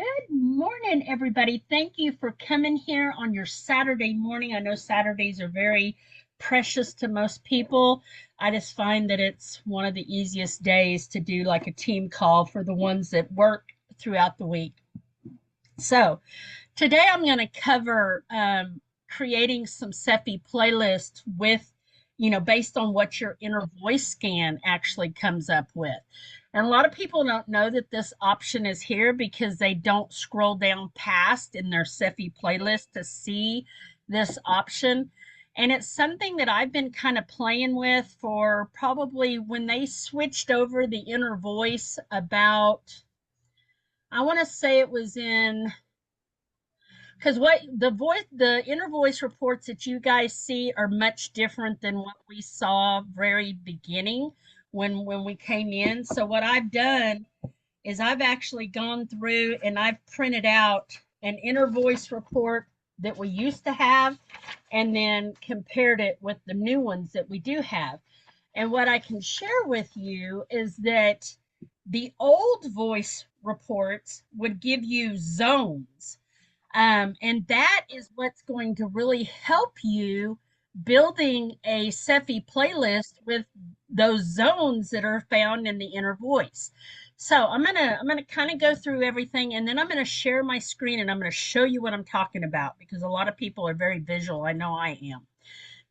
Good morning, everybody. Thank you for coming here on your Saturday morning. I know Saturdays are very precious to most people. I just find that it's one of the easiest days to do like a team call for the ones that work throughout the week. So, today I'm going to cover creating some Cephi playlists with, based on what your inner voice scan actually comes up with. And a lot of people don't know that this option is here because they don't scroll down past in their Cephi playlist to see this option. And it's something that I've been kind of playing with for probably when they switched over the inner voice about, I want to say it was in because what the inner voice reports that you guys see are much different than what we saw very beginning when we came in. So what I've done is I've actually gone through and I've printed out an inner voice report that we used to have and then compared it with the new ones that we do have. And what I can share with you is that the old voice reports would give you zones, and that is what's going to really help you building a Cephi playlist with those zones that are found in the inner voice. So I'm gonna kind of go through everything, and then I'm gonna share my screen and I'm gonna show you what I'm talking about because a lot of people are very visual. I know I am.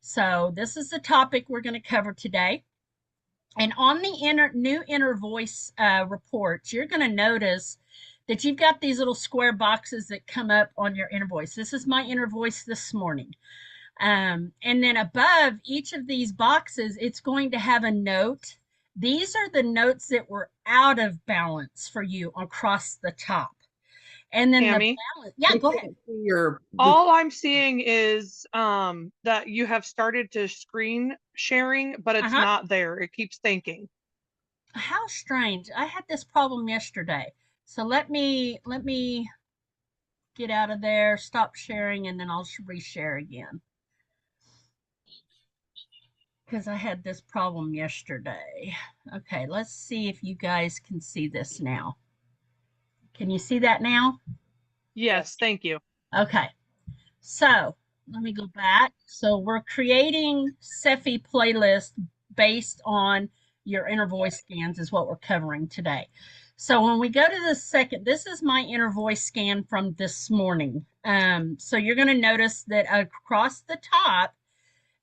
So this is the topic we're going to cover today. And on the new inner voice reports, you're going to notice that you've got these little square boxes that come up on your inner voice. This is my inner voice this morning. And then above each of these boxes, it's going to have a note. These are the notes that were out of balance for you across the top. And then the Tammy, balance, yeah, go ahead. all I'm seeing is that you have started to screen sharing, but it's Uh-huh. not there. It keeps thinking. How strange. I had this problem yesterday. So let me get out of there, stop sharing, and then I'll reshare again because I had this problem yesterday. Okay, let's see if you guys can see this now. Can you see that now? Yes, thank you. Okay, so let me go back. So we're creating Cephi playlist based on your inner voice scans is what we're covering today. So when we go to the second, this is my inner voice scan from this morning. So you're going to notice that across the top,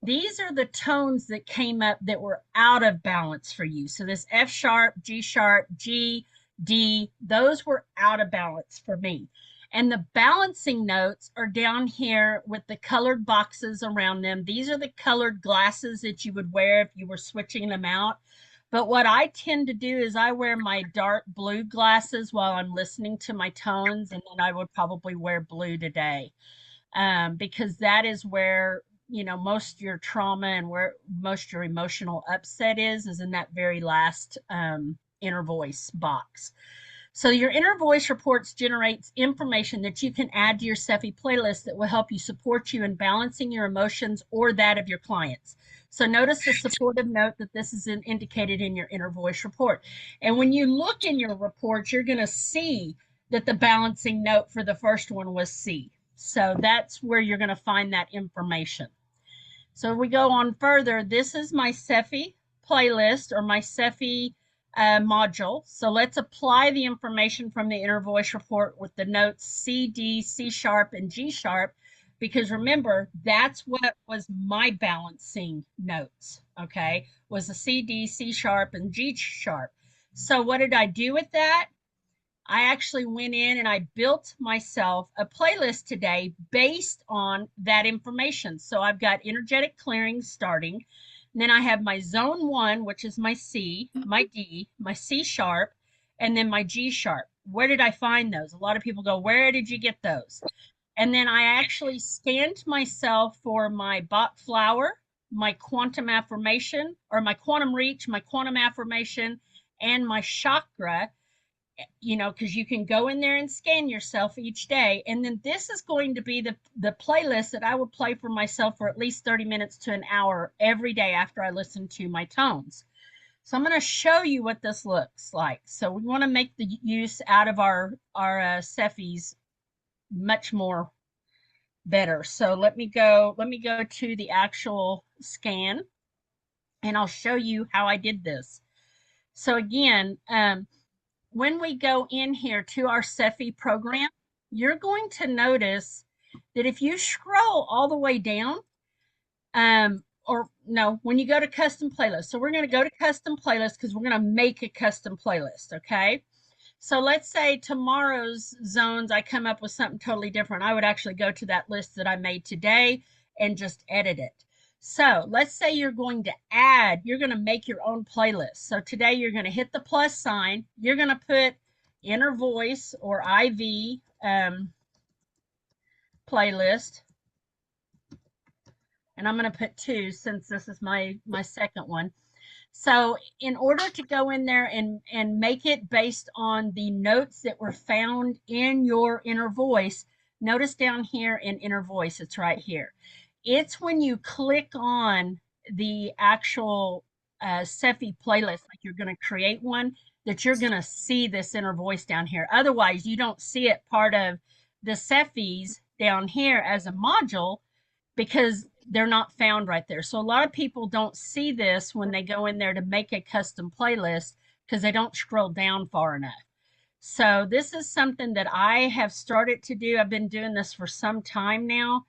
these are the tones that came up that were out of balance for you. So this F sharp, G, D, those were out of balance for me. And the balancing notes are down here with the colored boxes around them. These are the colored glasses that you would wear if you were switching them out. But what I tend to do is I wear my dark blue glasses while I'm listening to my tones, and then I would probably wear blue today, because that is where most of your trauma and where most of your emotional upset is in that very last inner voice box. So your inner voice reports generates information that you can add to your Cephi playlist that will help you support you in balancing your emotions or that of your clients. So notice the supportive note that this is indicated in your inner voice report. And when you look in your report, you're going to see that the balancing note for the first one was C. So that's where you're going to find that information. So we go on further. This is my Cephi playlist or my Cephi module. So let's apply the information from the inner voice report with the notes C, D, C sharp, and G sharp, because remember, that's what was my balancing notes, okay, was the C, D, C sharp, and G sharp. So what did I do with that? I actually went in and I built myself a playlist today based on that information. So I've got energetic clearing starting. And then I have my zone one, which is my C, my D, my C sharp, and then my G sharp. Where did I find those? A lot of people go, where did you get those? And then I actually scanned myself for my Bach flower, my quantum affirmation, or my quantum reach, my quantum affirmation, and my chakra, because you can go in there and scan yourself each day. And then this is going to be the playlist that I would play for myself for at least 30 minutes to an hour every day after I listen to my tones. So I'm going to show you what this looks like. So we want to make the use out of our Cephis much more better. So let me go to the actual scan, and I'll show you how I did this. So again, when we go in here to our Cephi program, you're going to notice that if you scroll all the way down, or no, when you go to custom playlist. So we're going to go to custom playlist because we're going to make a custom playlist. Okay. So let's say tomorrow's zones, I come up with something totally different. I would actually go to that list that I made today and just edit it. So let's say you're going to make your own playlist. So today you're going to hit the plus sign. You're going to put inner voice or IV playlist. And I'm going to put 2 since this is my second one. So in order to go in there and make it based on the notes that were found in your inner voice, notice down here in inner voice, it's right here. It's when you click on the actual Cephi playlist, like you're going to create one, that you're going to see this inner voice down here. Otherwise, you don't see it part of the Cephis down here as a module because they're not found right there. So a lot of people don't see this when they go in there to make a custom playlist because they don't scroll down far enough. So this is something that I have started to do. I've been doing this for some time now,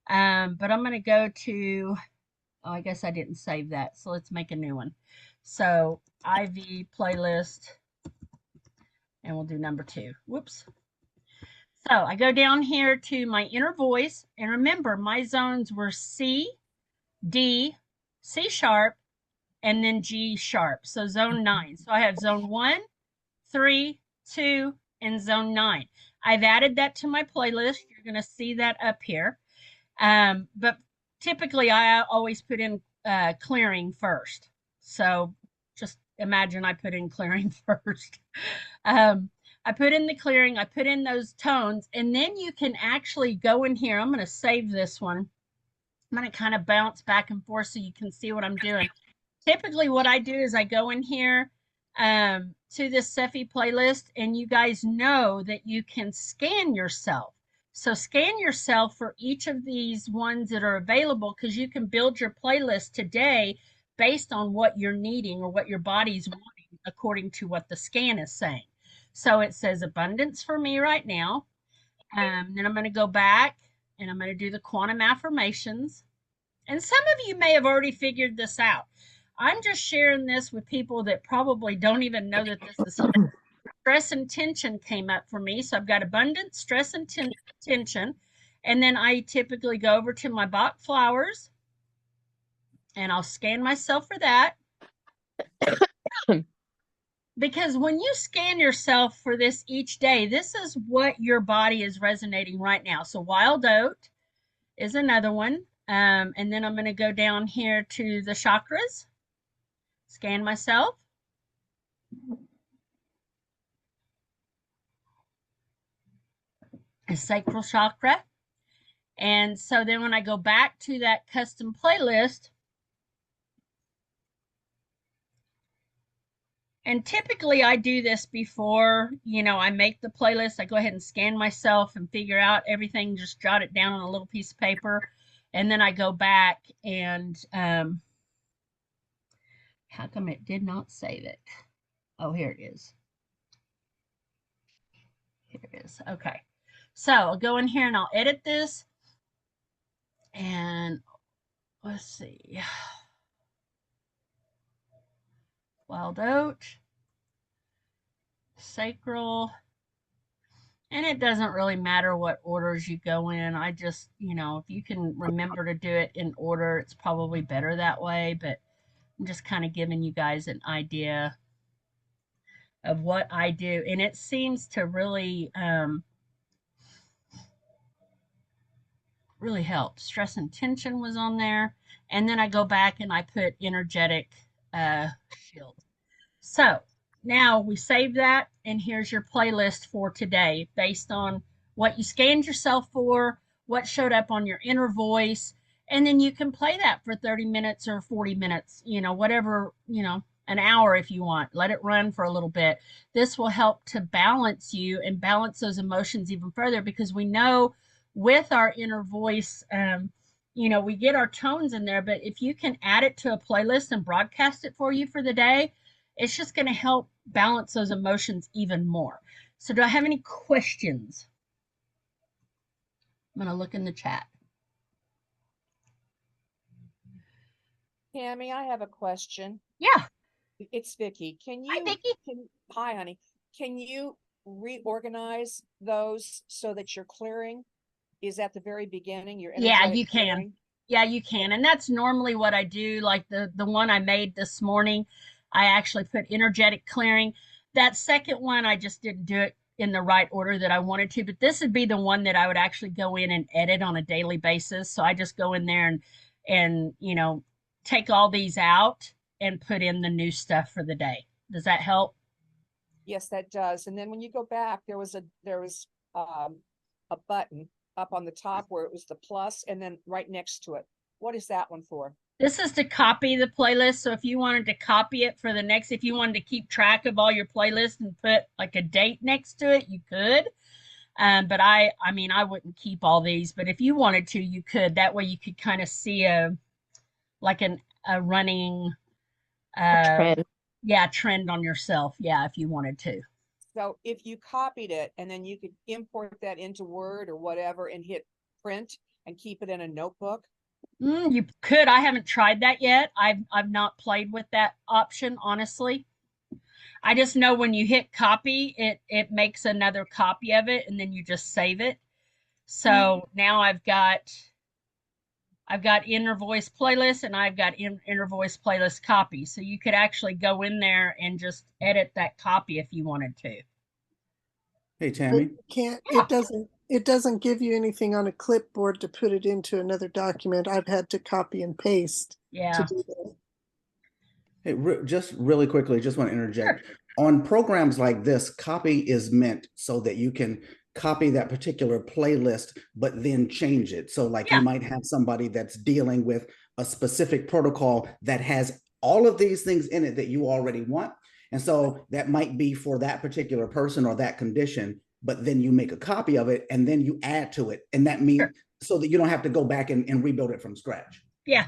but I'm going to go to, oh, I guess I didn't save that. So let's make a new one. So IV playlist, and we'll do number 2. Whoops. So I go down here to my inner voice, and remember my zones were C, D, C sharp, and then G sharp. So zone 9. So I have zone 1, 3, 2, and zone 9. I've added that to my playlist. You're going to see that up here. But typically I always put in clearing first. So just imagine I put in clearing first. I put in the clearing, I put in those tones, and then you can actually go in here. I'm going to save this one. I'm going to kind of bounce back and forth so you can see what I'm doing. Typically what I do is I go in here to this Cephi playlist, and you guys know that you can scan yourself. So scan yourself for each of these ones that are available, because you can build your playlist today based on what you're needing or what your body's wanting according to what the scan is saying. So it says abundance for me right now. Then I'm going to go back and I'm going to do the quantum affirmations. And some of you may have already figured this out. I'm just sharing this with people that probably don't even know that this is here. Stress and tension came up for me. So I've got abundance, stress, and tension. And then I typically go over to my Bach flowers and I'll scan myself for that. Because when you scan yourself for this each day, this is what your body is resonating right now. So wild oat is another one. And then I'm going to go down here to the chakras, scan myself. A sacral chakra. And so then when I go back to that custom playlist, and typically I do this before, I make the playlist. I go ahead and scan myself and figure out everything, just jot it down on a little piece of paper. And then I go back and, how come it did not save it? Oh, here it is. Here it is. Okay. So I'll go in here and I'll edit this. And let's see. Wild oat, sacral, and it doesn't really matter what orders you go in. I just, if you can remember to do it in order, it's probably better that way, but I'm just kind of giving you guys an idea of what I do, and it seems to really really help. Stress and tension was on there, and then I go back and I put energetic shield. So now we save that, and here's your playlist for today based on what you scanned yourself for, what showed up on your inner voice, and then you can play that for 30 minutes or 40 minutes, whatever, an hour if you want. Let it run for a little bit. This will help to balance you and balance those emotions even further, because we know with our inner voice, we get our tones in there, but if you can add it to a playlist and broadcast it for you for the day, it's just going to help balance those emotions even more. So, do I have any questions? I'm going to look in the chat. Tammy, I have a question. Yeah. It's Vicky. Hi, Vicki. Hi, honey. Can you reorganize those so that your clearing is at the very beginning? Your Yeah, energetic you can. clearing? Yeah, you can. And that's normally what I do. Like the one I made this morning, I actually put energetic clearing. That second one, I just didn't do it in the right order that I wanted to, but this would be the one that I would actually go in and edit on a daily basis. So I just go in there and take all these out and put in the new stuff for the day. Does that help? Yes, that does. And then when you go back, there was a button up on the top where it was the plus, and then right next to it. What is that one for? This is to copy the playlist. So if you wanted to copy it for the next, if you wanted to keep track of all your playlists and put like a date next to it, you could. But I mean, I wouldn't keep all these, but if you wanted to, you could. That way you could kind of see a running, trend. trend on yourself. Yeah, if you wanted to. So if you copied it and then you could import that into Word or whatever and hit print and keep it in a notebook. You could. I haven't tried that yet. I've not played with that option, honestly. I just know when you hit copy, it makes another copy of it, and then you just save it. So now I've got inner voice playlist, and I've got inner voice playlist copy. So you could actually go in there and just edit that copy if you wanted to. Hey, Tammy. It doesn't give you anything on a clipboard to put it into another document. I've had to copy and paste to do that. Hey, just really quickly, just want to interject. Sure. On programs like this, copy is meant so that you can copy that particular playlist, but then change it. So like you might have somebody that's dealing with a specific protocol that has all of these things in it that you already want. And so that might be for that particular person or that condition, but then you make a copy of it and then you add to it. And that means so that you don't have to go back and rebuild it from scratch. Yeah.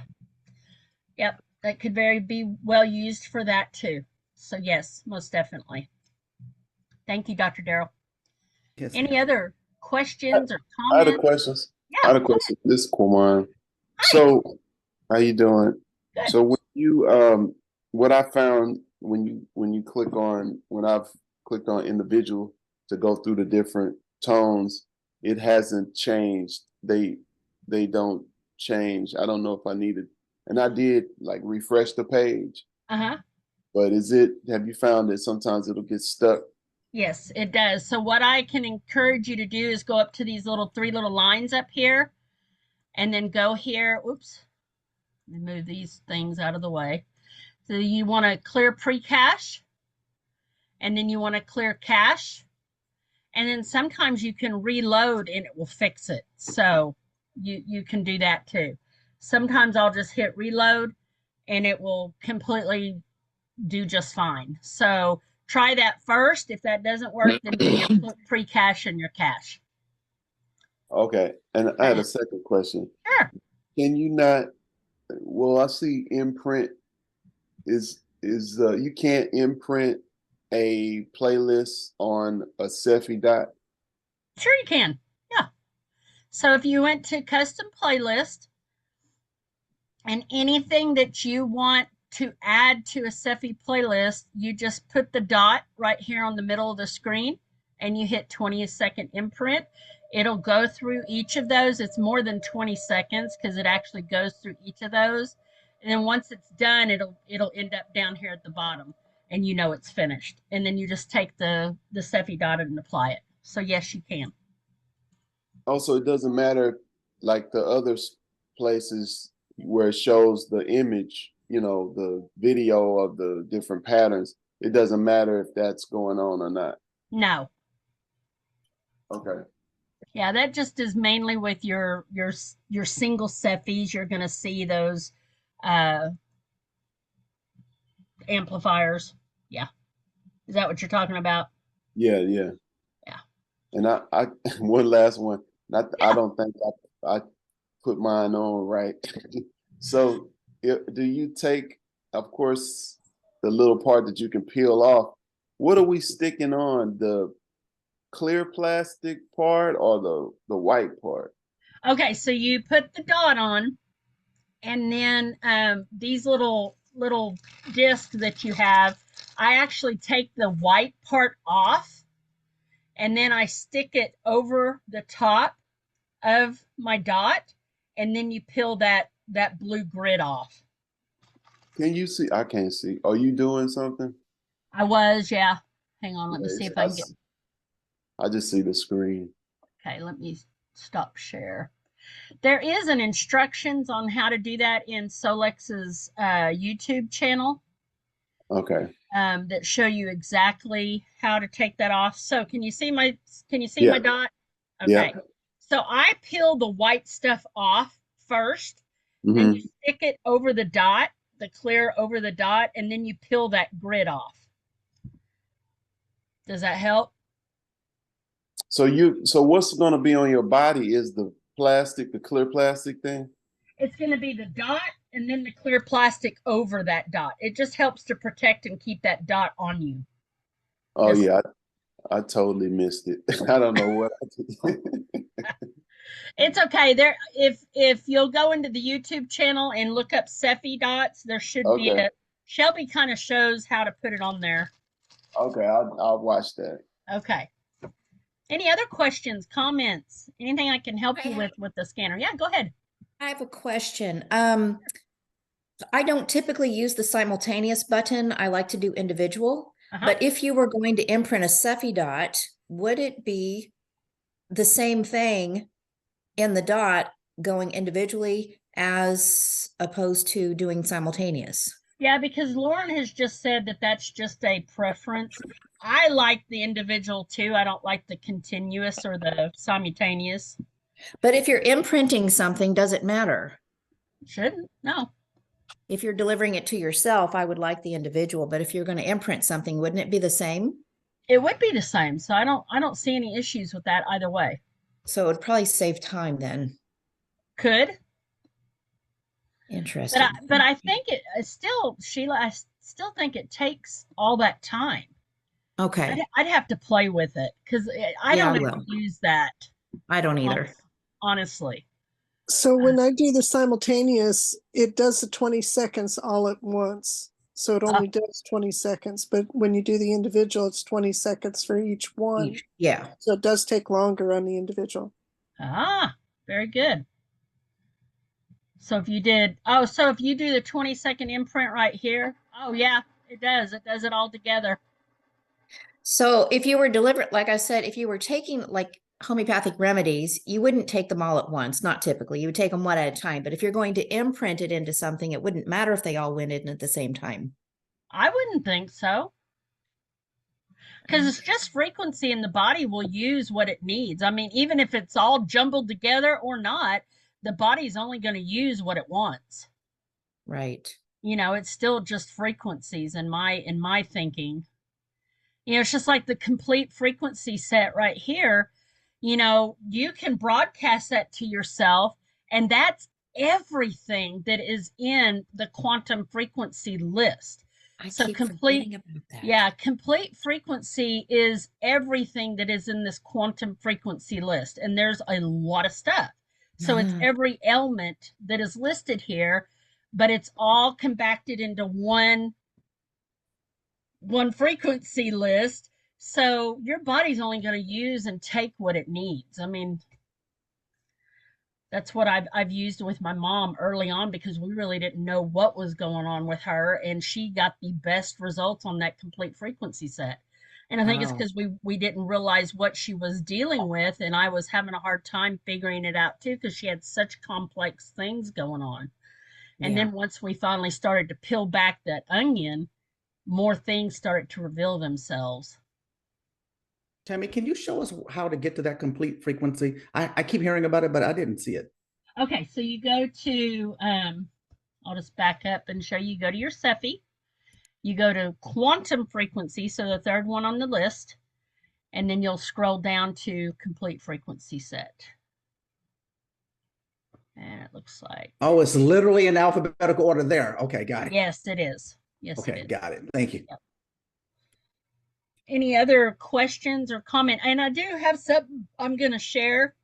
Yep. That could be well used for that too. So yes, most definitely. Thank you, Dr. Darrell. Yes. Any other questions or comments? I had a question. Yeah. I had a question. This is Corman. So, how you doing? Good. So when you what I found when I've clicked on individual to go through the different tones, it hasn't changed. They don't change. I don't know if I needed, and I did like refresh the page. But have you found that sometimes it'll get stuck? Yes, it does. So what I can encourage you to do is go up to these three little lines up here, and then go here. Oops. Let me move these things out of the way. So you want to clear pre-cache, and then you want to clear cache, and then sometimes you can reload and it will fix it. So you can do that too. Sometimes I'll just hit reload and it will completely do just fine. So try that first. If that doesn't work, then do your pre-cache and your cache. Okay. And I had a second question. Sure. Can you not? Well, I see imprint is you can't imprint a playlist on a Cephi dot. Sure you can. Yeah. So if you went to custom playlist and anything that you want to add to a Cephi playlist, you just put the dot right here on the middle of the screen and you hit 20-second imprint. It'll go through each of those. It's more than 20 seconds because it actually goes through each of those. And then once it's done, it'll end up down here at the bottom and you know it's finished. And then you just take the Cephi dot and apply it. So yes, you can. Also, it doesn't matter like the other places where it shows the image, the video of the different patterns. It doesn't matter if that's going on or not. No. Okay. Yeah, that just is mainly with your single Cephis. You're going to see those amplifiers. Yeah. Is that what you're talking about? Yeah. Yeah. And I one last one. Not, I Yeah. don't think I put mine on right. So, do you take, of course, the little part that you can peel off? What are we sticking on? The clear plastic part or the white part? Okay, so you put the dot on, and then these little discs that you have, I actually take the white part off, and then I stick it over the top of my dot, and then you peel that blue grid off. Can you see? I can't see. Are you doing something? I was, yeah. Hang on, let me see Yes, if I can get. I just see the screen. Okay, let me stop share. There is an instructions on how to do that in Solex's YouTube channel. Okay. That show you exactly how to take that off. So can you see my Yeah. dot? Yeah. Okay. So I peel the white stuff off first, then Hmm. you stick it over the dot, the clear over the dot, and then you peel that grid off. Does that help? So what's going to be on your body is the plastic, the clear plastic thing? It's going to be the dot and then the clear plastic over that dot. It just helps to protect and keep that dot on you. Oh This- yeah, I totally missed it. I don't know what I did. It's okay. There, if you'll go into the YouTube channel and look up Cephi dots, there should be Okay. a Shelby kind of shows how to put it on there. Okay, I'll watch that. Okay. Any other questions, comments, anything I can help you with the scanner? Yeah, go ahead. I have a question. I don't typically use the simultaneous button. I like to do individual. But if you were going to imprint a Cephi dot, would it be the same thing in the dot going individually as opposed to doing simultaneous? Yeah, because Lauren has just said that that's just a preference. I like the individual too. I don't like the continuous or the simultaneous. But if you're imprinting something, does it matter? Shouldn't. No. If you're delivering it to yourself, I would like the individual, but if you're going to imprint something, wouldn't it be the same? It would be the same. So I don't see any issues with that either way. So it would probably save time then. Could. Interesting. But I think it still, Sheila, I still think it takes all that time. Okay. I'd have to play with it because I don't even use that. I don't either. Honestly. So when I do the simultaneous, it does the 20 seconds all at once. So it only does 20 seconds. But when you do the individual, it's 20 seconds for each one. Yeah. So it does take longer on the individual. Ah, very good. So if you did, so if you do the 20-second imprint right here, oh yeah, it does. It does it all together. So if you were delivering, like I said, if you were taking like homeopathic remedies, you wouldn't take them all at once. Not typically. You would take them one at a time. But if you're going to imprint it into something, it wouldn't matter if they all went in at the same time. I wouldn't think so. Because it's just frequency and the body will use what it needs. I mean, even if it's all jumbled together or not, the body's only going to use what it wants. Right. You know, it's still just frequencies in my thinking. You know, it's just like the complete frequency set right here. You know, you can broadcast that to yourself, and that's everything that is in the quantum frequency list. So complete, yeah, complete frequency is everything that is in this quantum frequency list. And there's a lot of stuff. So it's every element that is listed here, but it's all compacted into one frequency list. So your body's only going to use and take what it needs. I mean, that's what I've used with my mom early on because we really didn't know what was going on with her, and she got the best results on that complete frequency set. And I think it's because we didn't realize what she was dealing with, and I was having a hard time figuring it out too because she had such complex things going on. And then once we finally started to peel back that onion, more things started to reveal themselves. Tammy, can you show us how to get to that complete frequency? I keep hearing about it, but I didn't see it. Okay, so you go to, I'll just back up and show you, go to your Cephi, You go to quantum frequency, so the third one on the list, and then you'll scroll down to complete frequency set. And it looks like. Oh, it's literally in alphabetical order there. Okay, got it. Yes, it is. Yes, Okay, it is. got it. Thank you. Yep. Any other questions or comment? And I do have something I'm going to share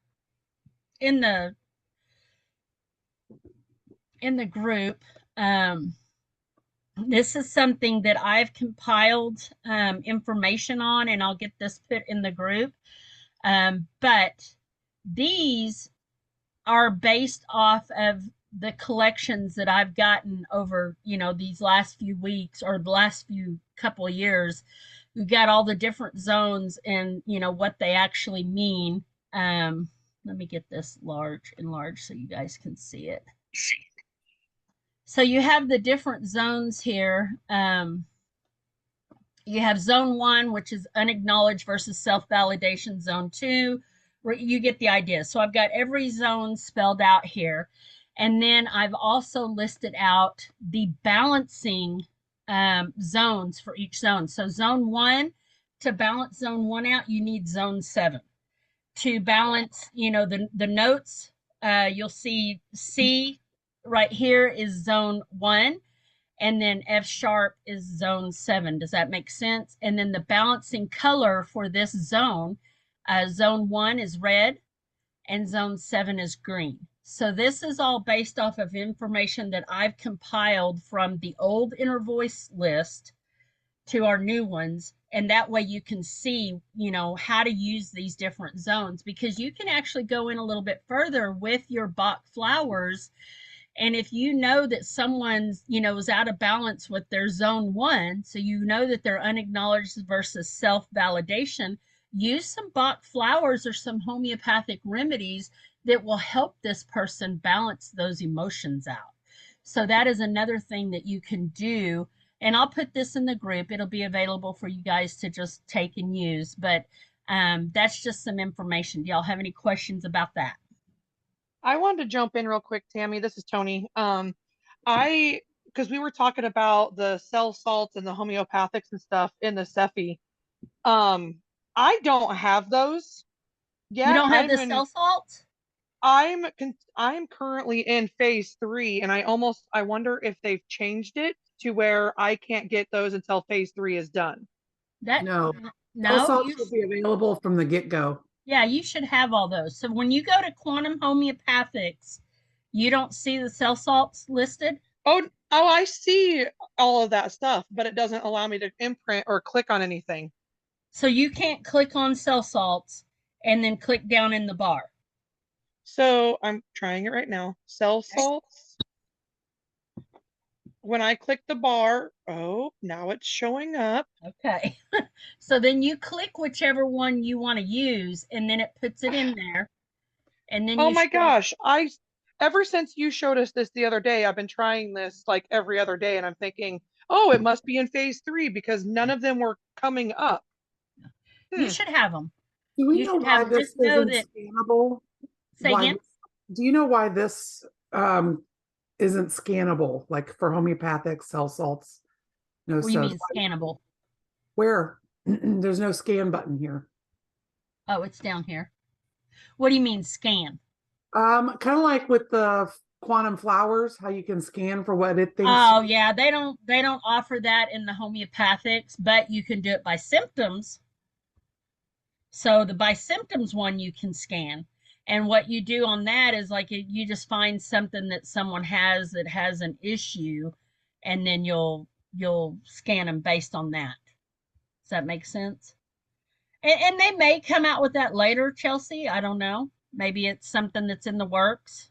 in the group. This is something that I've compiled information on, and I'll get this put in the group. But these are based off of the collections that I've gotten over, these last few weeks or the last few couple of years. We've got all the different zones and, what they actually mean. Let me get this enlarged so you guys can see it. So you have the different zones here. You have zone 1, which is unacknowledged versus self-validation. Zone 2, where you get the idea. So I've got every zone spelled out here. And then I've also listed out the balancing zones for each zone. So zone 1, to balance zone 1 out, you need zone 7. To balance, the notes, you'll see C right here is zone 1, and then F sharp is zone 7. Does that make sense? And then the balancing color for this zone, zone 1 is red and zone 7 is green. So this is all based off of information that I've compiled from the old inner voice list to our new ones. And that way you can see, how to use these different zones, because you can actually go in a little bit further with your Bach flowers. And if you know that someone's, is out of balance with their zone 1, so you know that they're unacknowledged versus self-validation, use some Bach flowers or some homeopathic remedies that will help this person balance those emotions out. So that is another thing that you can do. And I'll put this in the group. It'll be available for you guys to just take and use. But that's just some information. Do y'all have any questions about that? I wanted to jump in real quick, Tammy. This is Tony. Because we were talking about the cell salts and the homeopathics and stuff in the Cephi. I don't have those yet. You don't have the cell salts? I'm currently in phase 3, and I wonder if they've changed it to where I can't get those until phase 3 is done. No, salts will be available from the get-go. Yeah, you should have all those. So when you go to Quantum Homeopathics, you don't see the cell salts listed? Oh, I see all of that stuff, but it doesn't allow me to imprint or click on anything. So you can't click on cell salts and then click down in the bar. So I'm trying it right now. Cell salts. When I click the bar, oh, now it's showing up. Okay. So then you click whichever one you want to use, and then it puts it in there. And then oh my gosh, ever since you showed us this the other day, I've been trying this like every other day, and I'm thinking, oh, it must be in phase 3 because none of them were coming up. You should have them. Do we know why this isn't scannable? Say again? Do you know why this isn't scannable, like for homeopathic cell salts? No. What do you mean scannable? Where? There's no scan button here. Oh, it's down here. What do you mean scan? Kind of like with the quantum flowers, how you can scan for what it thinks. Oh yeah, they don't offer that in the homeopathics, but you can do it by symptoms. So the by symptoms one you can scan. And what you do on that is like you just find something that someone has that has an issue, and then you'll scan them based on that. Does that make sense? And they may come out with that later, Chelsea. I don't know. Maybe it's something that's in the works.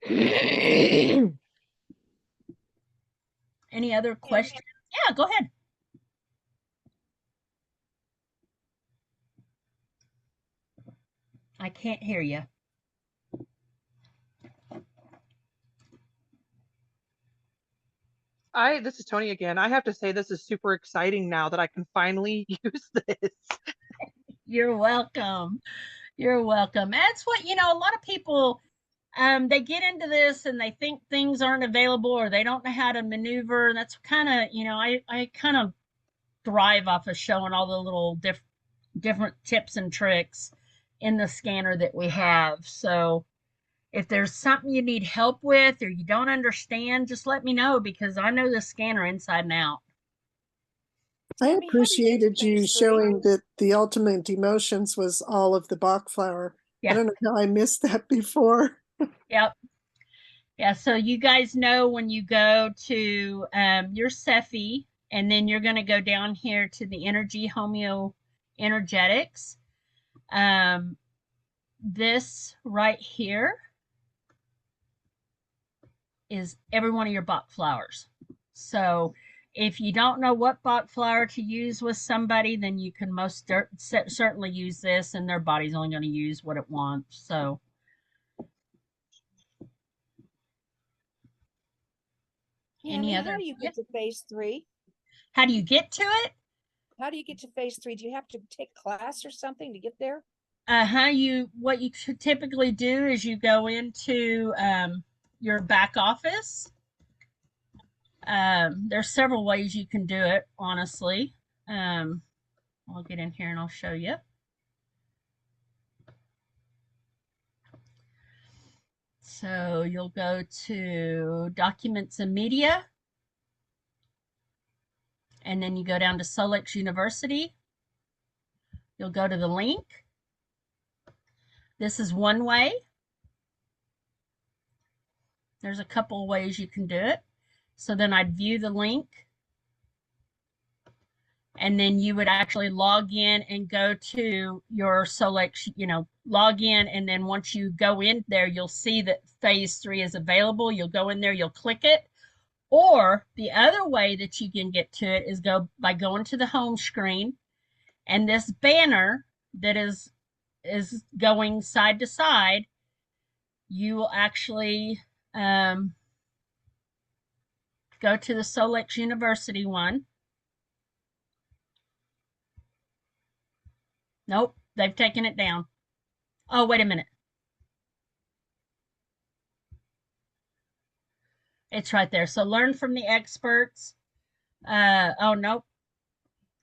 Any other questions? Yeah, go ahead. I can't hear you. This is Tony again. I have to say this is super exciting now that I can finally use this. You're welcome. You're welcome. That's what, a lot of people, they get into this and they think things aren't available or they don't know how to maneuver. And that's kind of, I kind of thrive off of showing all the little different tips and tricks in the scanner that we have. So if there's something you need help with or you don't understand, just let me know because I know the scanner inside and out. I Tammy, how do you appreciated you phase 3? showing that the ultimate emotions was all of the Bach flower. I Yeah. don't know how I missed that before. Yep. Yeah. So you guys know when you go to your Cephi, and then you're going to go down here to the energy homeoenergetics. This right here is every one of your Bach flowers. So if you don't know what Bach flower to use with somebody, then you can most certainly use this, and their body's only going to use what it wants. So Tammy, how do you get to phase 3? How do you get to it? How do you get to phase 3? Do you have to take class or something to get there? What you typically do is you go into your back office. There's several ways you can do it, honestly. I'll get in here and I'll show you. So you'll go to Documents and Media, and then you go down to Solex University. You'll go to the link. This is one way. There's a couple of ways you can do it. So then I'd view the link, and then you would actually log in and go to your Solex, log in, and then once you go in there, you'll see that phase 3 is available. You'll go in there, you'll click it. Or the other way that you can get to it is by going to the home screen, and this banner that is going side to side, you will actually go to the Solex University one. Nope, they've taken it down. Oh, wait a minute. It's right there. So learn from the experts. Oh, nope.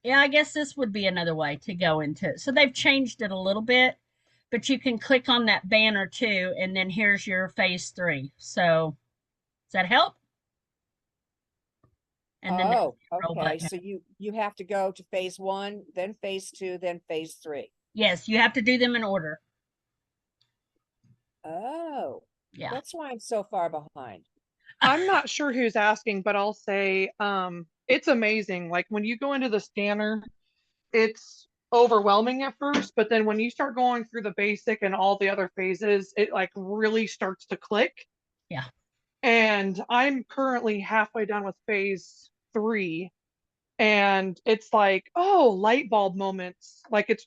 Yeah, I guess this would be another way to go into it. So they've changed it a little bit, but you can click on that banner too, and then here's your phase 3. So does that help? And then okay. So you have to go to phase 1, then phase 2, then phase 3. Yes, you have to do them in order. Oh, yeah. That's why I'm so far behind. I'm not sure who's asking, but I'll say it's amazing. Like when you go into the scanner, it's overwhelming at first, but then when you start going through the basic and all the other phases, it like really starts to click. Yeah. And I'm currently halfway done with phase 3. And it's like, oh, light bulb moments.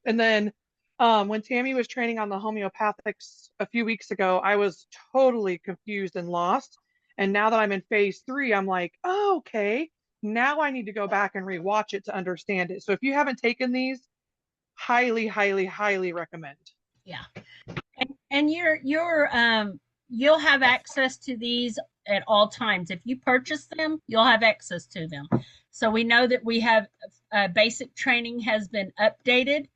And then when Tammy was training on the homeopathics a few weeks ago, I was totally confused and lost. And now that I'm in phase 3, I'm like, oh, okay. Now I need to go back and rewatch it to understand it. So if you haven't taken these, highly, highly, highly recommend. Yeah. And you'll have access to these at all times. If you purchase them, you'll have access to them. So we know that we have basic training has been updated.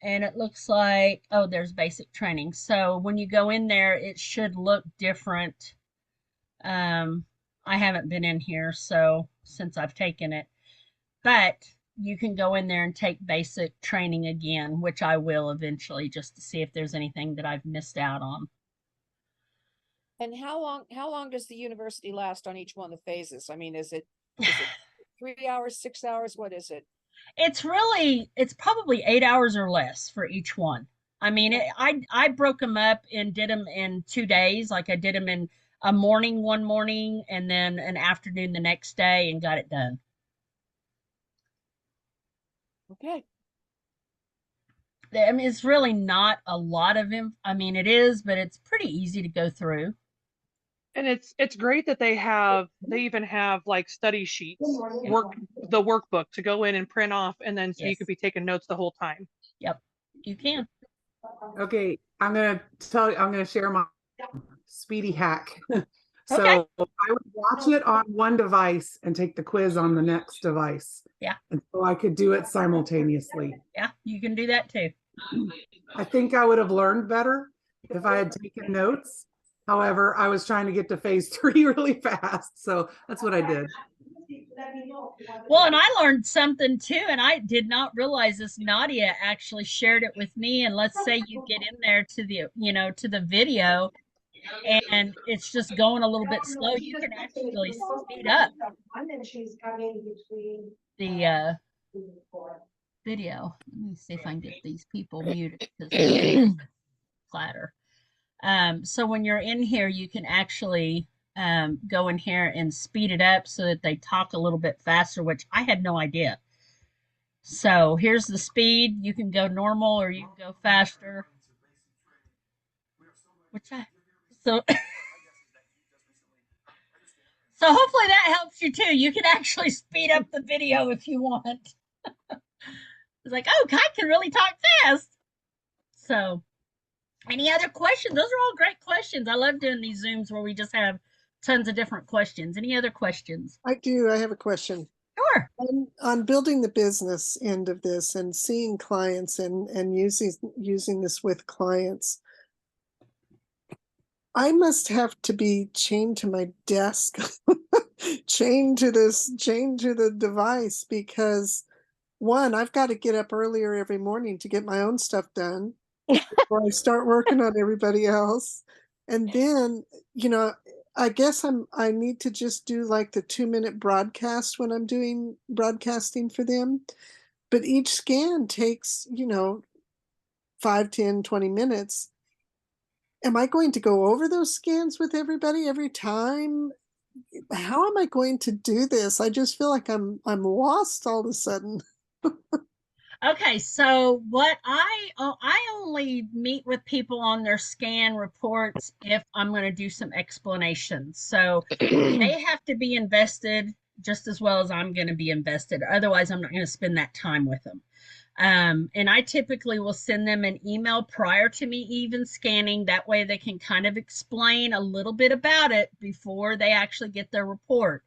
And it looks like, oh, there's basic training. So when you go in there, it should look different. I haven't been in here since I've taken it, but you can go in there and take basic training again, which I will eventually, just to see if there's anything that I've missed out on. And how long does the university last on each one of the phases? I mean, is it 3 hours, 6 hours? What is it? It's probably 8 hours or less for each one. I mean, I broke them up and did them in 2 days. Like I did them in a morning one morning and then an afternoon the next day and got it done. Okay. I mean, it's really not a lot of I mean, it is, but it's pretty easy to go through. And it's great that they even have like study sheets, the workbook to go in and print off, and then so you could be taking notes the whole time. Yep, you can. Okay, I'm gonna share my speedy hack. Okay. So I would watch it on one device and take the quiz on the next device. Yeah. And so I could do it simultaneously. Yeah, you can do that too. I think I would have learned better if I had taken notes. However, I was trying to get to phase 3 really fast. So that's what I did. Well, and I learned something too, and I did not realize this. Nadia actually shared it with me. And let's say you get in there to to the video and it's just going a little bit slow, you can actually speed up the video. Let me see if I can get these people muted because they're clatter. So when you're in here, you can actually go in here and speed it up so that they talk a little bit faster, which I had no idea. So here's the speed. You can go normal or you can go faster. So So hopefully that helps you too. You can actually speed up the video if you want. It's like, oh, Kai can really talk fast. So any other questions? Those are all great questions. I love doing these Zooms where we just have tons of different questions. Any other questions? I do. I have a question. Sure. On building the business end of this and seeing clients and using this with clients, I must have to be chained to my desk, chained to the device, because one, I've got to get up earlier every morning to get my own stuff done before I start working on everybody else. And then, I guess I need to just do like the 2-minute broadcast when I'm doing broadcasting for them. But each scan takes, 5, 10, 20 minutes. Am I going to go over those scans with everybody every time? How am I going to do this? I just feel like I'm lost all of a sudden. Okay, so what I only meet with people on their scan reports if I'm going to do some explanations. So they have to be invested just as well as I'm going to be invested. Otherwise, I'm not going to spend that time with them. And I typically will send them an email prior to me even scanning. That way they can kind of explain a little bit about it before they actually get their report,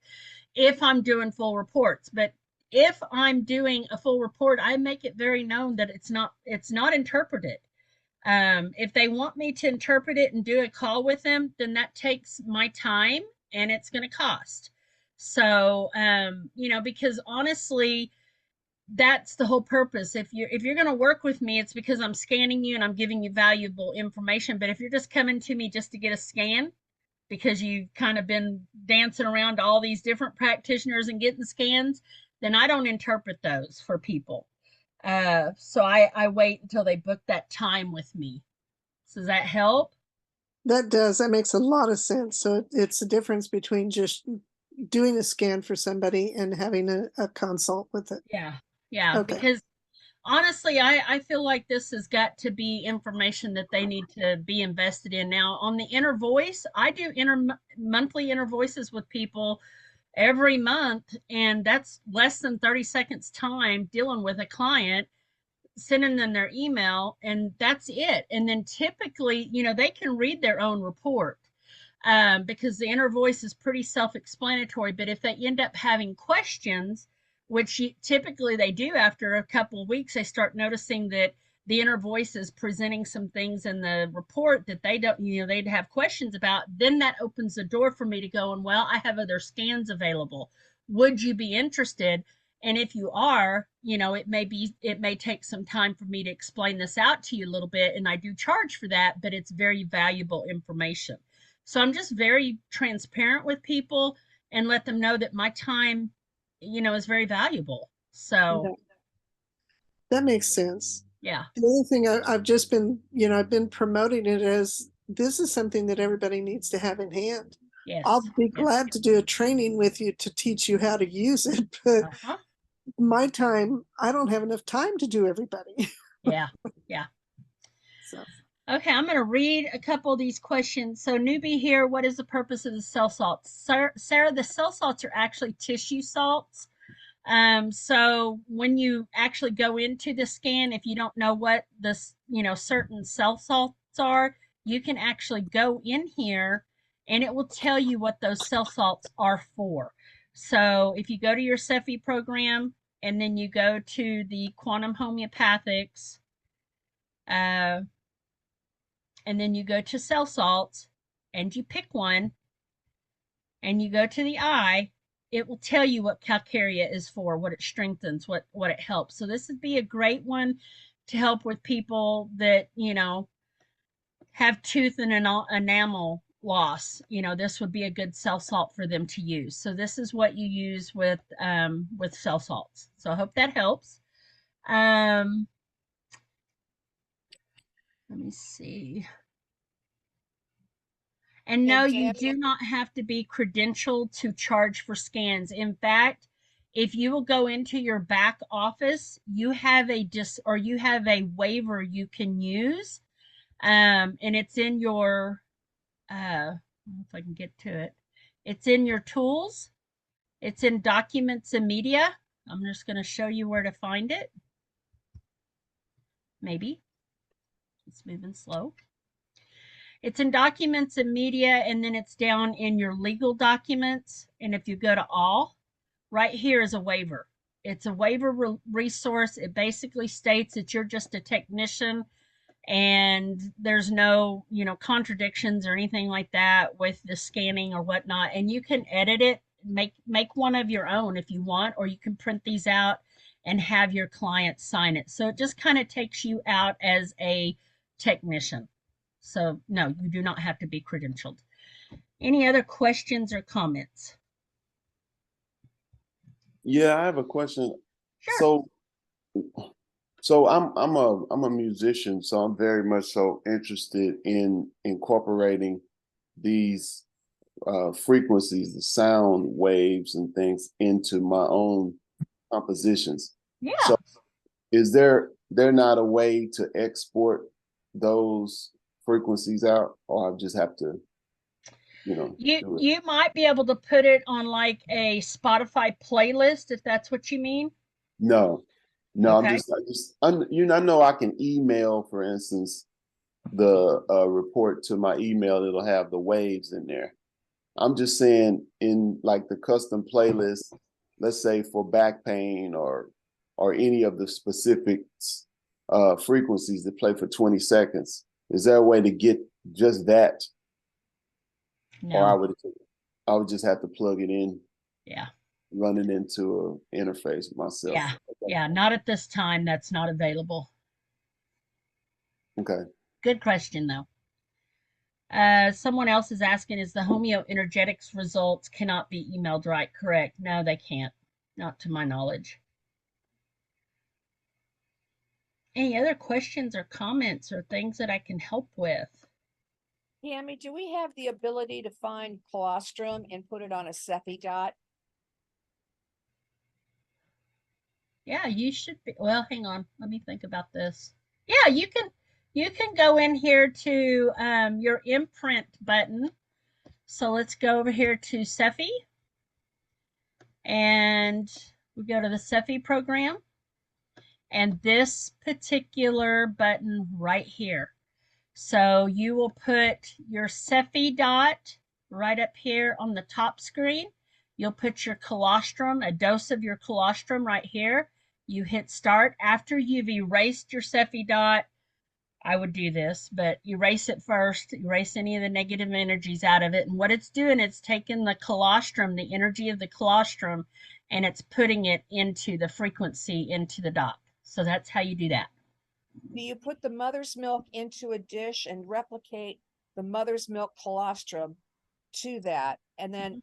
if I'm doing full reports. But if I'm doing a full report, I make it very known that it's not interpreted. If they want me to interpret it and do a call with them, then that takes my time and it's going to cost. So, because honestly, that's the whole purpose. If you're going to work with me, it's because I'm scanning you and I'm giving you valuable information. But if you're just coming to me just to get a scan because you've kind of been dancing around to all these different practitioners and getting scans, then I don't interpret those for people. So I wait until they book that time with me. So does that help? That does. That makes a lot of sense. So it's the difference between just doing a scan for somebody and having a consult with it. Yeah. Yeah. Okay. Because honestly, I feel like this has got to be information that they need to be invested in. Now, on the inner voice, I do monthly inner voices with people every month, and that's less than 30 seconds time dealing with a client, sending them their email, and that's it. And then typically, they can read their own report. Because the inner voice is pretty self-explanatory. But if they end up having questions, which typically they do after a couple of weeks, they start noticing that the inner voice is presenting some things in the report that they don't, they'd have questions about. Then that opens the door for me to go, and well, I have other scans available. Would you be interested? And if you are, it may take some time for me to explain this out to you a little bit. And I do charge for that, but it's very valuable information. So I'm just very transparent with people and let them know that my time, is very valuable. So that makes sense. Yeah. The other thing I've just been, I've been promoting it as this is something that everybody needs to have in hand. Yes. I'll be glad to do a training with you to teach you how to use it, but my time, I don't have enough time to do everybody. Yeah. Yeah. So. Okay, I'm going to read a couple of these questions. So newbie here, what is the purpose of the cell salts? Sarah, the cell salts are actually tissue salts. So when you actually go into the scan, if you don't know what this, certain cell salt are, you can actually go in here and it will tell you what those cell salts are for. So if you go to your Cepheid program and then you go to the quantum homeopathics, and then you go to cell salts and you pick one and you go to the eye, it will tell you what calcarea is for, what it strengthens, what it helps. So this would be a great one to help with people that, you know, have tooth and enamel loss. You know, this would be a good cell salt for them to use. So this is what you use with cell salts. So I hope that helps. Let me see. And no, you do not have to be credentialed to charge for scans. In fact, if you will go into your back office, you have a you have a waiver you can use, and it's in your if I can get to it. It's in your tools. It's in documents and media. I'm just going to show you where to find it. Maybe it's moving slow. It's in documents and media, and then it's down in your legal documents. And if you go to all, right here is a waiver. It's a waiver resource. It basically states that you're just a technician and there's no, you know, contradictions or anything like that with the scanning or whatnot. And you can edit it, make one of your own if you want, or you can print these out and have your client sign it. So it just kind of takes you out as a technician. So no, you do not have to be credentialed. Any other questions or comments? Yeah, I have a question. Sure. So I'm a musician, so I'm very much so interested in incorporating these frequencies, the sound waves and things into my own compositions. Yeah. So is there not a way to export those frequencies out, or I just have to, you know, you might be able to put it on like a Spotify playlist if that's what you mean. No, Okay. you know, I know I can email, for instance, the report to my email. It'll have the waves in there. I'm just saying, in like the custom playlist, let's say for back pain or any of the specific frequencies that play for 20 seconds. Is there a way to get just that? No. Or I would just have to plug it in. Yeah. Run it into an interface myself. Yeah. Yeah. Not at this time. That's not available. Okay. Good question though. Someone else is asking, is the homeoenergetics results cannot be emailed, right? Correct. No, they can't. Not to my knowledge. Any other questions or comments or things that I can help with? Tammy, do we have the ability to find colostrum and put it on a Cepheid dot? Yeah, you should be. Well, hang on. Let me think about this. Yeah, you can go in here to your imprint button. So let's go over here to Cepheid. And we go to the Cepheid program. And this particular button right here. So you will put your Cepheid dot right up here on the top screen. You'll put your colostrum, a dose of your colostrum right here. You hit start. After you've erased your Cepheid dot, I would do this, but erase it first, erase any of the negative energies out of it. And what it's doing, it's taking the colostrum, the energy of the colostrum, and it's putting it into the frequency, into the dot. So that's how you do that. Do you put the mother's milk into a dish and replicate the mother's milk colostrum to that, and then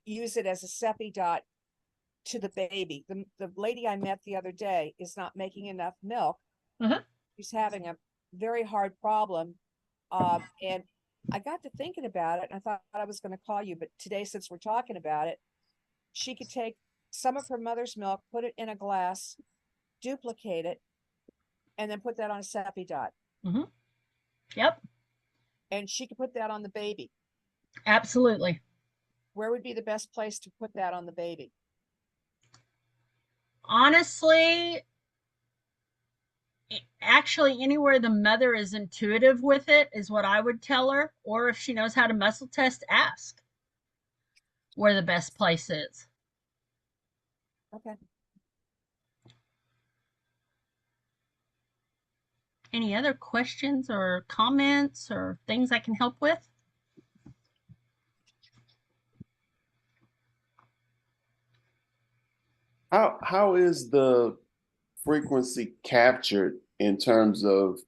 use it as a Cepheid dot to the baby? The lady I met the other day is not making enough milk. She's having a very hard problem. And I got to thinking about it, and I thought I was going to call you, but today, since we're talking about it, she could take some of her mother's milk, put it in a glass, duplicate it, and then put that on a Cepheid dot. Yep. And she could put that on the baby. Absolutely. Where would be the best place to put that on the baby? Actually, anywhere the mother is intuitive with it is what I would tell her. Or if she knows how to muscle test, ask where the best place is. Okay. Any other questions or comments or things I can help with? How is the frequency captured in terms of,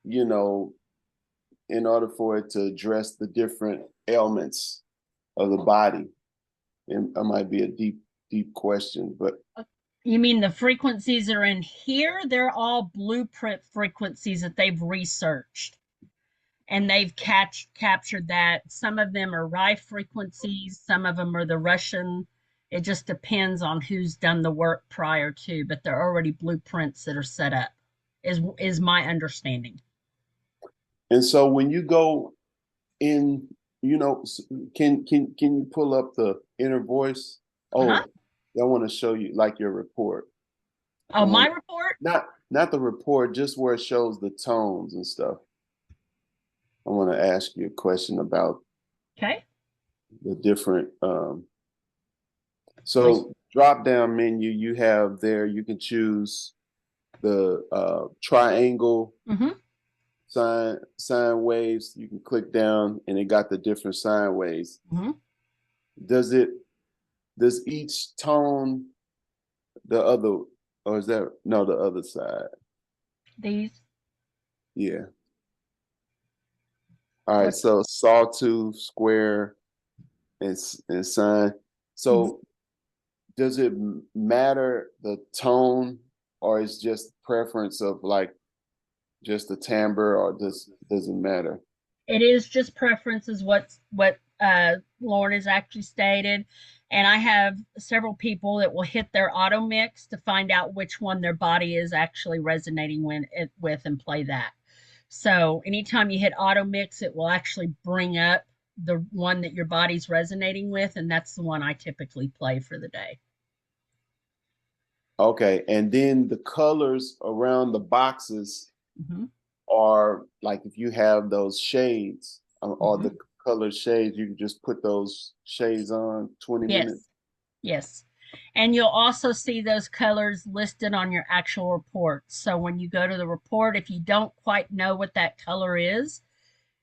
you know, in order for it to address the different ailments of the body? And it might be a deep question, but You mean the frequencies are in here? They're all blueprint frequencies that they've researched. And they've captured that. Some of them are Rife frequencies, some of them are the Russian. It just depends on who's done the work prior to, but they're already blueprints that are set up, is my understanding. and so when you go in, you know, can you pull up the inner voice? Oh, Uh-huh. I want to show you like your report. Oh, my report? Not the report, just where it shows the tones and stuff. I want to ask you a question about Okay. the different so drop down menu you have there, you can choose the triangle sine waves. You can click down and it got the different sine waves. Does each tone the other, or is that no, the other side? These. Yeah. All right, so sawtooth, square, and sine. So does it matter the tone, or is just preference of like just the timbre, or doesn't matter? It is just preferences, what Lauren has actually stated. And I have several people that will hit their auto mix to find out which one their body is actually resonating with and play that. So anytime you hit auto mix, it will actually bring up the one that your body's resonating with, and that's the one I typically play for the day. Okay, and then the colors around the boxes are like, if you have those shades or the color shades, you can just put those shades on 20 minutes. Yes. And you'll also see those colors listed on your actual report. So when you go to the report, if you don't quite know what that color is,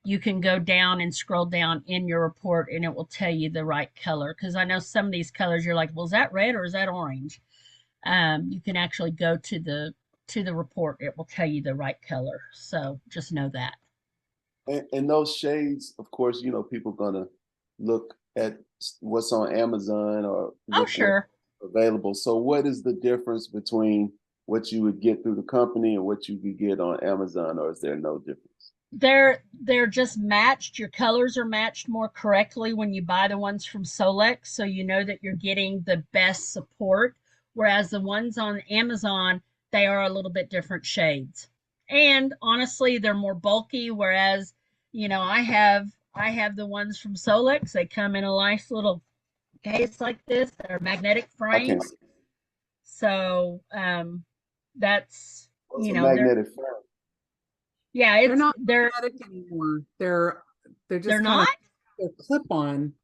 you can go down and scroll down in your report and it will tell you the right color. Because I know some of these colors you're like, well, is that red or is that orange? You can actually go to the report. It will tell you the right color. So just know that. And those shades, of course, you know, people gonna look at what's on Amazon or available. So what is the difference between what you would get through the company and what you could get on Amazon, or is there no difference? They're just matched. Your colors are matched more correctly when you buy the ones from Solex, so you know that you're getting the best support. Whereas the ones on Amazon, they are a little bit different shades. And honestly, they're more bulky. Whereas, you know, I have the ones from Solex. They come in a nice little case like this. They're magnetic frames. So that's, you know, magnetic frame. Yeah, they're not magnetic anymore. They're just they're clip-on.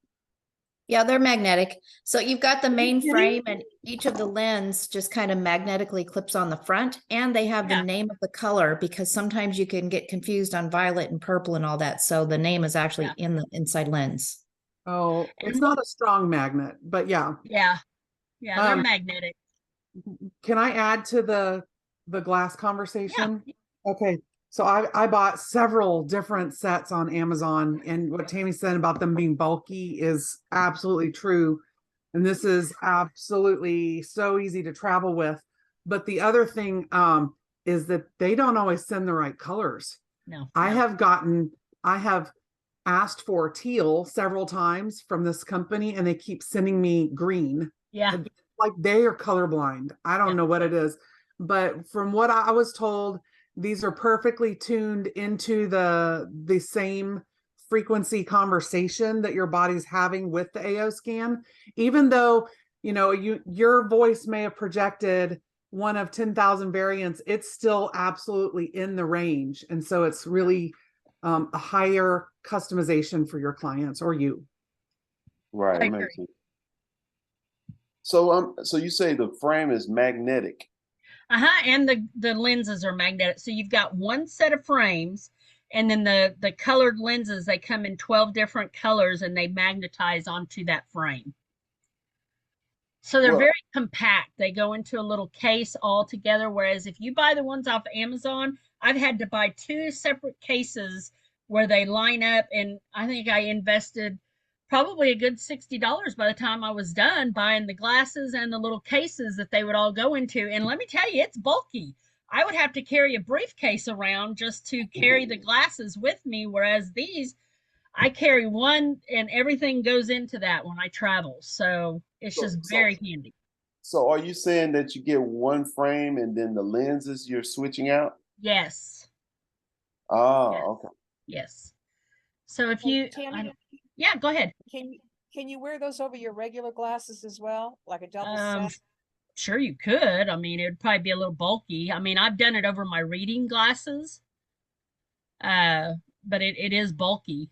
Yeah, they're magnetic. So you've got the main frame, and each of the lens just kind of magnetically clips on the front, and they have the name of the color, because sometimes you can get confused on violet and purple and all that. So the name is actually in the inside lens. Oh, it's not a strong magnet, but yeah. Yeah, they're magnetic. Can I add to the glass conversation? Okay. So I bought several different sets on Amazon, and what Tammy said about them being bulky is absolutely true. And this is absolutely so easy to travel with. But the other thing is that they don't always send the right colors. No. I have asked for teal several times from this company, and they keep sending me green. Yeah. Like they are colorblind. I don't know what it is. But from what I was told, these are perfectly tuned into the same frequency conversation that your body's having with the AO scan. Even though, you know, your voice may have projected one of 10,000 variants, it's still absolutely in the range. And so it's really a higher customization for your clients or you. Right, I it makes agree. sense. So you say the frame is magnetic. And the lenses are magnetic. So you've got one set of frames, and then the colored lenses, they come in 12 different colors and they magnetize onto that frame. So they're Well, very compact. They go into a little case all together. Whereas if you buy the ones off Amazon, I've had to buy two separate cases where they line up. And I think I invested probably a good $60 by the time I was done buying the glasses and the little cases that they would all go into. And let me tell you, it's bulky. I would have to carry a briefcase around just to carry the glasses with me. Whereas these, I carry one and everything goes into that when I travel. So it's so, just so very handy. so are you saying that you get one frame and then the lenses you're switching out? Yes. Ah, Yes. okay. Yes. So if And you, Tammy, yeah, go ahead. can you wear those over your regular glasses as well, like a double set? Sure you could. I mean, it would probably be a little bulky. I mean, I've done it over my reading glasses, uh, but it is bulky.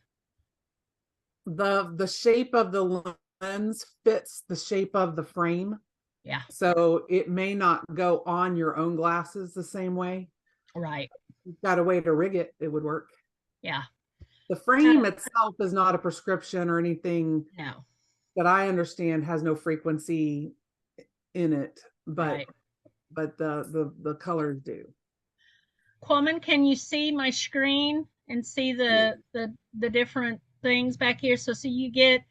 The shape of the lens fits the shape of the frame. Yeah. So it may not go on your own glasses the same way. Right. You've got a way to rig it, it would work. Yeah. The frame itself is not a prescription or anything No. that I understand has no frequency in it, but Right. but the colors do. Quammen, can you see my screen and see the different things back here? So you get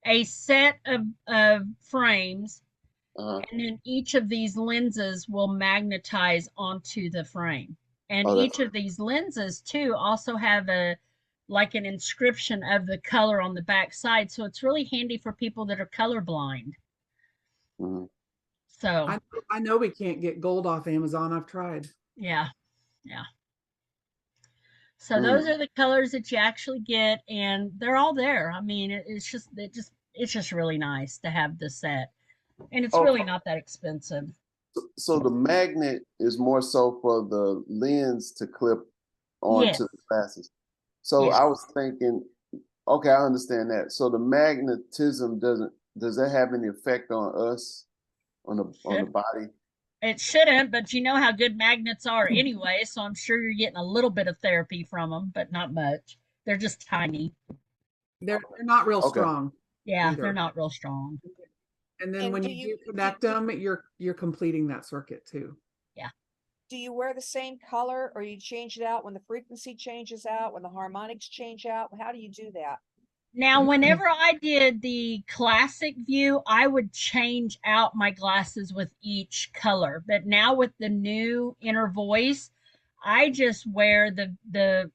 a set of frames, and then each of these lenses will magnetize onto the frame. And Oh, each of these lenses too also have a like an inscription of the color on the back side. So it's really handy for people that are colorblind. mhm. So I know we can't get gold off Amazon. I've tried. yeah, yeah. So those are the colors that you actually get, and they're all there. I mean, it's just really nice to have the set, and it's Oh, really not that expensive. so the magnet is more so for the lens to clip Yes, onto the glasses. So yes. I was thinking, okay, I understand that. So the magnetism does that have any effect on us on the body? It shouldn't, but you know how good magnets are anyway, so I'm sure you're getting a little bit of therapy from them, but not much. They're just tiny. They're not real Okay. strong. Yeah, either. they're not real strong. And then And when do you you- do connect them, you're completing that circuit too. Yeah. Do you wear the same color, or you change it out when the frequency changes out, when the harmonics change out? How do you do that? Now, whenever I did the classic view, I would change out my glasses with each color. But now with the new inner voice, I just wear the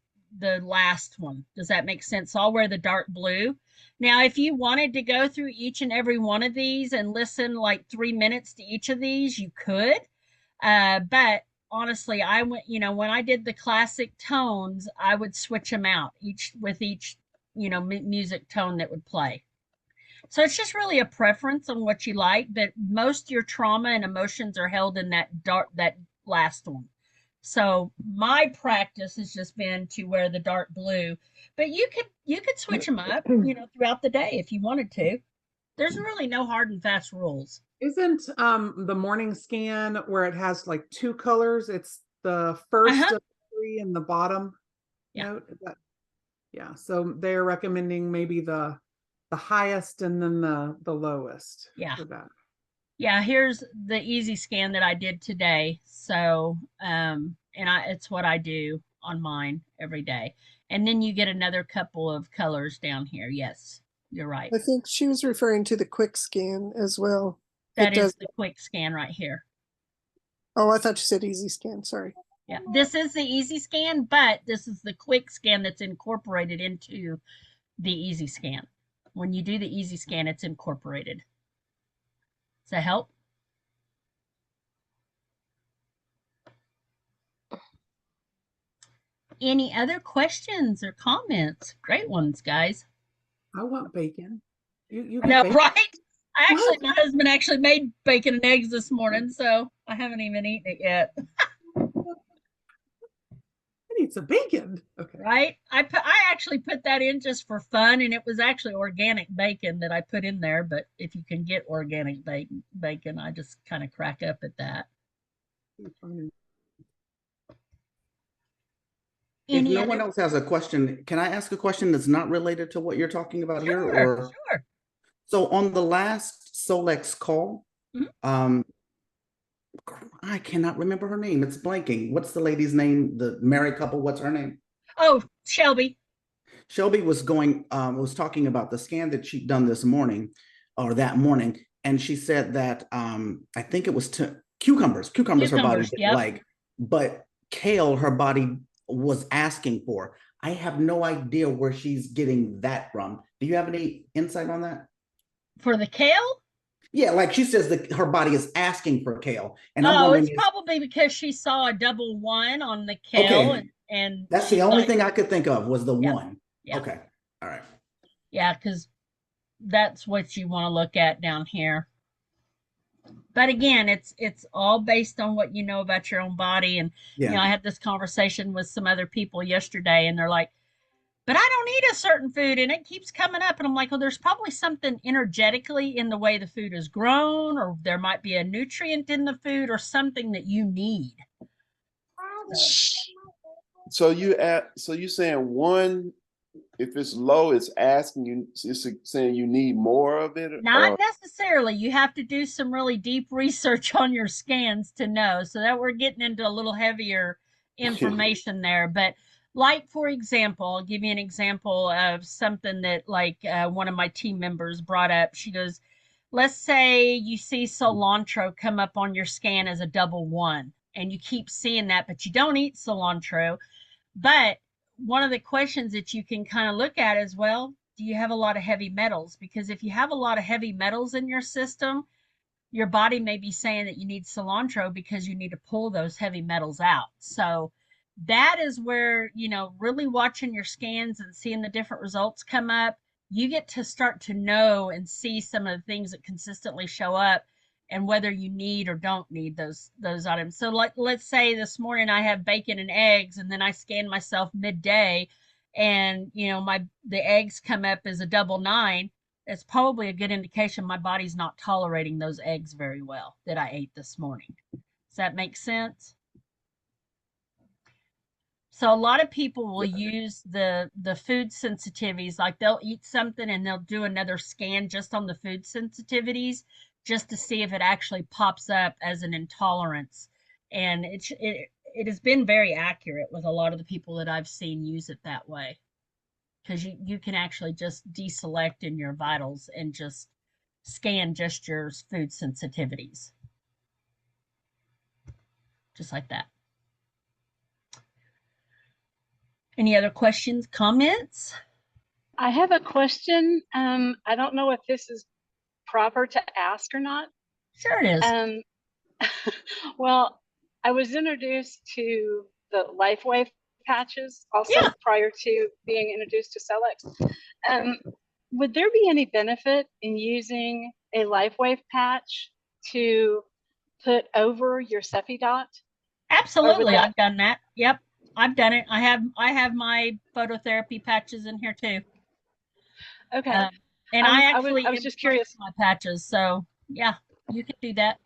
last one. Does that make sense? So I'll wear the dark blue. Now, if you wanted to go through each and every one of these and listen like 3 minutes to each of these, you could. But honestly, I went, when I did the classic tones, I would switch them out each with each, music tone that would play. So it's just really a preference on what you like, but most of your trauma and emotions are held in that last one. So my practice has just been to wear the dark blue, but you could switch them up, throughout the day if you wanted to. There's really no hard and fast rules. Isn't the morning scan where it has like two colors? It's the first of three in the bottom Yeah. note. Yeah. So they're recommending maybe the highest and then the lowest. Yeah. For that. Yeah, here's the easy scan that I did today. So, it's what I do on mine every day. And then you get another couple of colors down here. Yes, you're right. I think she was referring to the quick scan as well. That It is does. the quick scan right here. Oh, I thought you said easy scan. Sorry. Yeah, this is the easy scan, but this is the quick scan that's incorporated into the easy scan. When you do the easy scan, it's incorporated. Does that help? Any other questions or comments? Great ones, guys. I want bacon. You I know, get bacon? right? My husband actually made bacon and eggs this morning, so I haven't even eaten it yet. I need some bacon. Okay. Right? I actually put that in just for fun, and it was actually organic bacon that I put in there. But if you can get organic bacon, I just kind of crack up at that. If no one else has a question, can I ask a question that's not related to what you're talking about here? Or sure. So on the last Solex call, I cannot remember her name. It's blanking. What's the lady's name? The married couple. What's her name? Oh, Shelby. Shelby was talking about the scan that she'd done this morning or that morning. And she said that, I think it was cucumbers her body didn't like, but kale her body was asking for. I have no idea where she's getting that from. Do you have any insight on that? For the kale? Yeah, like she says that her body is asking for kale. And it's probably because she saw a double 1 on the kale. Okay. And that's the only thing I could think of was the 1. Yeah. Okay. All right. Yeah, because that's what you want to look at down here. But again, it's all based on what you know about your own body. And I had this conversation with some other people yesterday, and they're like, but I don't eat a certain food and it keeps coming up. And I'm like, well, there's probably something energetically in the way the food is grown, or there might be a nutrient in the food or something that you need. So you saying 1, if it's low, it's asking you, it's saying you need more of it? Not necessarily. You have to do some really deep research on your scans to know. So that we're getting into a little heavier information there. But like, for example, I'll give you an example of something that one of my team members brought up. She goes, let's say you see cilantro come up on your scan as a double 1 and you keep seeing that, but you don't eat cilantro. But one of the questions that you can kind of look at is, well, do you have a lot of heavy metals? Because if you have a lot of heavy metals in your system, your body may be saying that you need cilantro because you need to pull those heavy metals out. So that is where, really watching your scans and seeing the different results come up, you get to start to know and see some of the things that consistently show up and whether you need or don't need those items. So let's say this morning I have bacon and eggs, and then I scan myself midday, and the eggs come up as a double 9. It's probably a good indication my body's not tolerating those eggs very well that I ate this morning. Does that make sense? So a lot of people will use the food sensitivities, like they'll eat something and they'll do another scan just on the food sensitivities, just to see if it actually pops up as an intolerance. And it has been very accurate with a lot of the people that I've seen use it that way, because you can actually just deselect in your vitals and just scan just your food sensitivities, just like that. Any other questions, comments? I have a question. I don't know if this is proper to ask or not. Sure it is. Well, I was introduced to the LifeWave patches also prior to being introduced to Solex. Would there be any benefit in using a LifeWave patch to put over your Cephi dot? Absolutely, I've done that. Yep, I've done it. I have my phototherapy patches in here too. Okay. And I was just curious. My patches, so yeah, you can do that.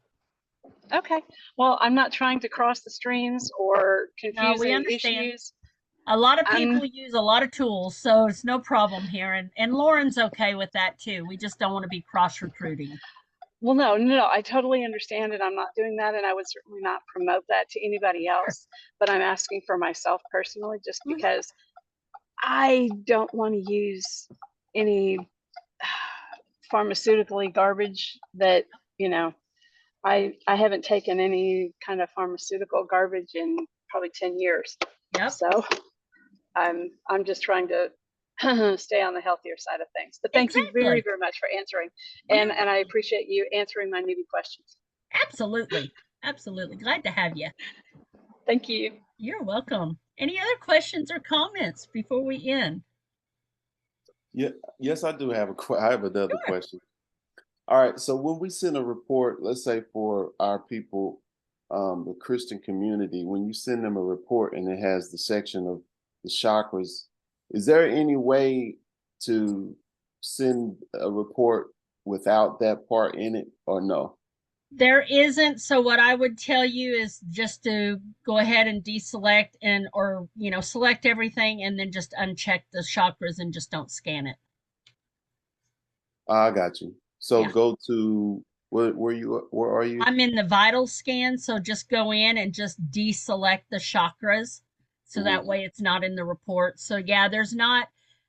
Okay. Well, I'm not trying to cross the streams or confuse any issues. A lot of people use a lot of tools, so it's no problem here. And Lauren's okay with that too. We just don't want to be cross-recruiting. Well, no, I totally understand, and I'm not doing that, and I would certainly not promote that to anybody else. But I'm asking for myself personally, just because I don't want to use any pharmaceutically garbage that, I haven't taken any kind of pharmaceutical garbage in probably 10 years. Yep. So I'm just trying to stay on the healthier side of things. But thank you very, very much for answering. And I appreciate you answering my newbie questions. Absolutely. Absolutely. Glad to have you. Thank you. You're welcome. Any other questions or comments before we end? Yeah. Yes, I do have I have another question. All right. So when we send a report, let's say for our people, the Christian community, when you send them a report and it has the section of the chakras, is there any way to send a report without that part in it, or no? There isn't. So what I would tell you is just to go ahead and deselect or select everything and then just uncheck the chakras and just don't scan it. I got you. So Yeah. go to where are you? I'm in the vital scan, so just go in and just deselect the chakras, so that way it's not in the report. So yeah, there's not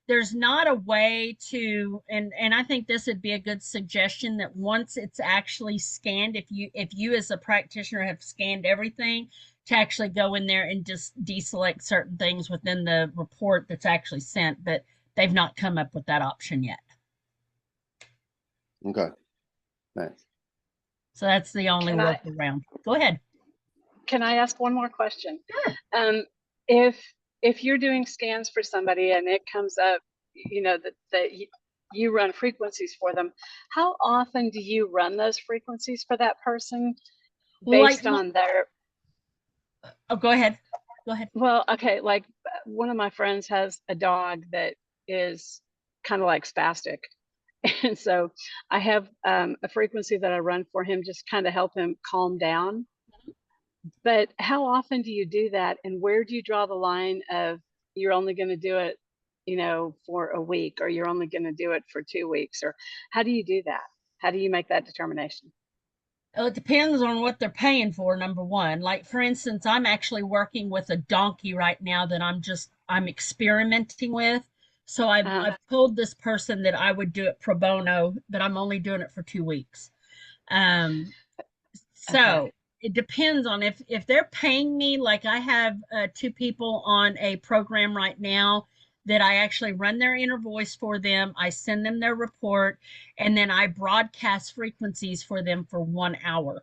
a way to, and I think this would be a good suggestion, that once it's actually scanned, if you as a practitioner have scanned everything, to actually go in there and just deselect certain things within the report that's actually sent, but they've not come up with that option yet. Okay. Thanks. So that's the only workaround. Go ahead. Can I ask one more question? Sure. If you're doing scans for somebody and it comes up, that you run frequencies for them, how often do you run those frequencies for that person based on their? Oh, go ahead. Go ahead. Well, okay, like one of my friends has a dog that is kind of like spastic. And so I have a frequency that I run for him, just kind of help him calm down. But how often do you do that? And where do you draw the line of you're only going to do it, for a week, or you're only going to do it for 2 weeks? Or how do you do that? How do you make that determination? Well, it depends on what they're paying for, number one. Like, for instance, I'm actually working with a donkey right now that I'm experimenting with. So I've told this person that I would do it pro bono, but I'm only doing it for 2 weeks. So it depends on if they're paying me. Like, I have 2 people on a program right now that I actually run their inner voice for them. I send them their report, and then I broadcast frequencies for them for 1 hour.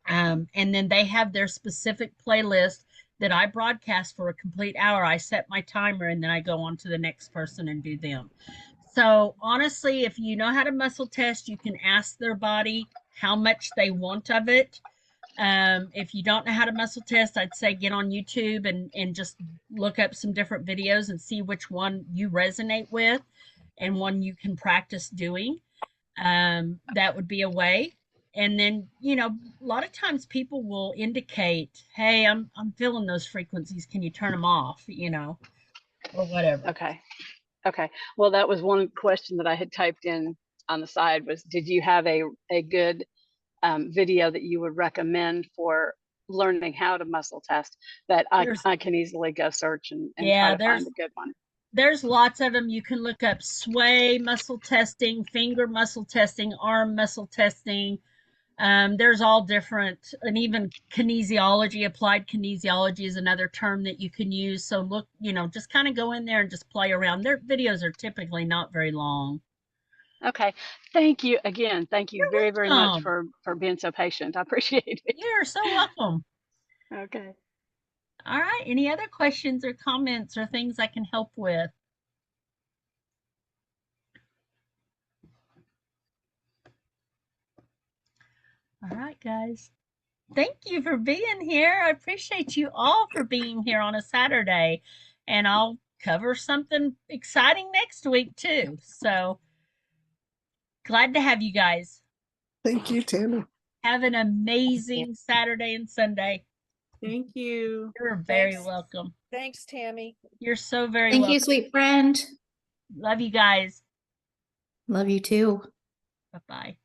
And then they have their specific playlist that I broadcast for a complete hour. I set my timer and then I go on to the next person and do them. So honestly, if you know how to muscle test, you can ask their body how much they want of it. If you don't know how to muscle test, I'd say get on YouTube and just look up some different videos and see which one you resonate with and one you can practice doing. That would be a way. And then, a lot of times people will indicate, hey, I'm feeling those frequencies. Can you turn them off, or whatever. Okay. Well, that was one question that I had typed in on the side was, did you have a good video that you would recommend for learning how to muscle test that I can easily go search and try to find a good one? There's lots of them. You can look up sway muscle testing, finger muscle testing, arm muscle testing. There's all different, and even kinesiology, applied kinesiology is another term that you can use. So look, just kind of go in there and just play around. Their videos are typically not very long. Okay. Thank you again. Thank you very, very much welcome. for being so patient. I appreciate it. You're so welcome. Okay. All right. Any other questions or comments or things I can help with? All right, guys. Thank you for being here. I appreciate you all for being here on a Saturday. And I'll cover something exciting next week too. So glad to have you guys. Thank you, Tammy. Have an amazing Saturday and Sunday. Thank you. You're very welcome. Thanks, Tammy. You're so very Thank welcome. you, sweet friend. Love you guys. Love you too. Bye-bye.